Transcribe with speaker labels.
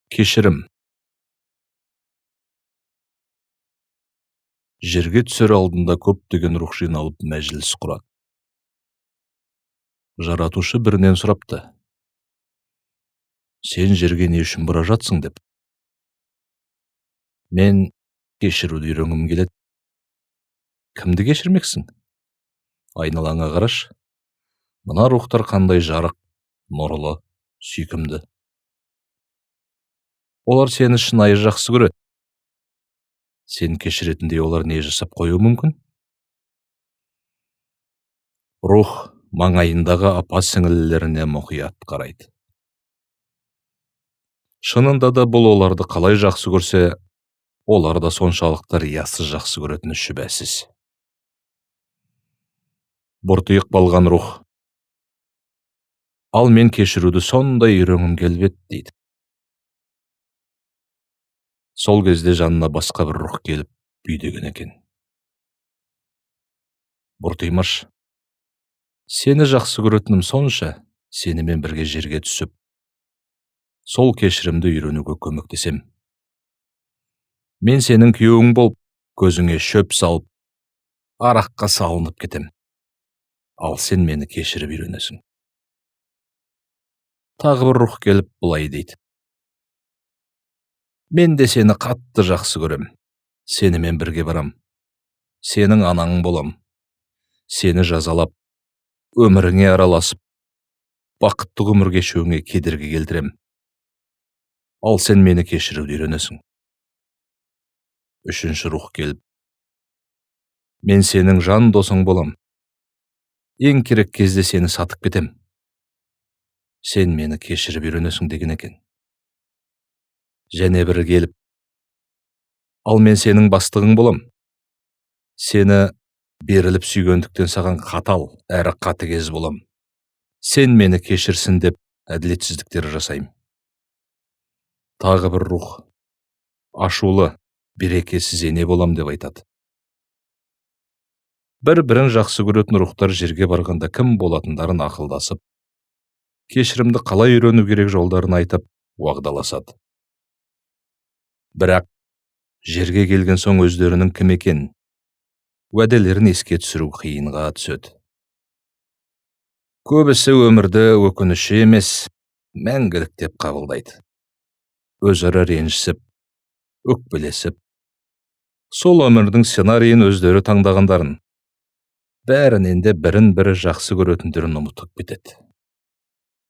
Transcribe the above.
Speaker 1: Кешірім. Жерге түсер алдында көптеген рух жиналып мәжіліс құрады. Жаратушы бірінен сұрапты: сен жерге не үшін бара жатсың деп. Мен кешіруді үйренгім келеді. Кімді кешірмексің? Айналаңа қараш. Мына рухтар қандай жарық, нұрлы, сүйкімді. Олар сені шынайы жақсы көреді. Сен кешіретіндей олар не жасап қоюы мүмкін? Рух маңайындағы апа-сіңлілеріне мұқият қарайды. Шынында да бұл оларды қалай жақсы көрсе, олар да соншалықты риясыз жақсы көретіні шүбәсіз. Бұртиық балған рух: ал мен кешіруді сондай үйренгім келіп еді дейді. Сол кезде жанына басқа бір рух келіп бүйдеген екен. Бұртимаш, сені жақсы көретінім сонша, сенімен бірге жерге түсіп, сол кешірімді үйренуге көмектесем. Мен сенің күйеуің болып, көзіңе шөп салып, араққа салынып кетем. Ал сен мені кешіріп үйренесің. Тағы бір рух келіп бұлай дейді: мен де сені қатты жақсы көрем. Сенімен бірге барам. Сенің анаң болам. Сені жазалап, өміріңе араласып, бақытты ғұмыр кешуіңе кедергі келтірем. Ал сен мені кешіруді үйренесің. Үшінші рух келіп: мен сенің жан досың болам. Ең керек кезде сені сатып кетем. Сен мені кешіріп үйренесің деген екен. Және бірі келіп: ал мен сенің бастығың болам. Сені беріліп сүйгендіктен саған қатал әрі қатыгез болам. Сен мені кешірсін деп әділетсіздіктер жасайым. Тағы бір рух: ашулы, берекесіз ене болам деп айтады. Бір-бірін жақсы көретін рухтар жерге барғанда кім болатындарын ақылдасып, кешірімді қалай үйрену керек жолдарын айтып, уағдаласады. Бірақ жерге келген соң өздерінің кім екенін, уәделерін еске түсіру қиынға түседі. Көбісі өмірді өкініші емес, мәңгілік деп қабылдайды. Өзара ренжісіп, өкпелесіп, сол өмірдің сценарийін өздері таңдағандарын, бәрінен де бірін-бірі жақсы көретіндерін ұмытып кетеді.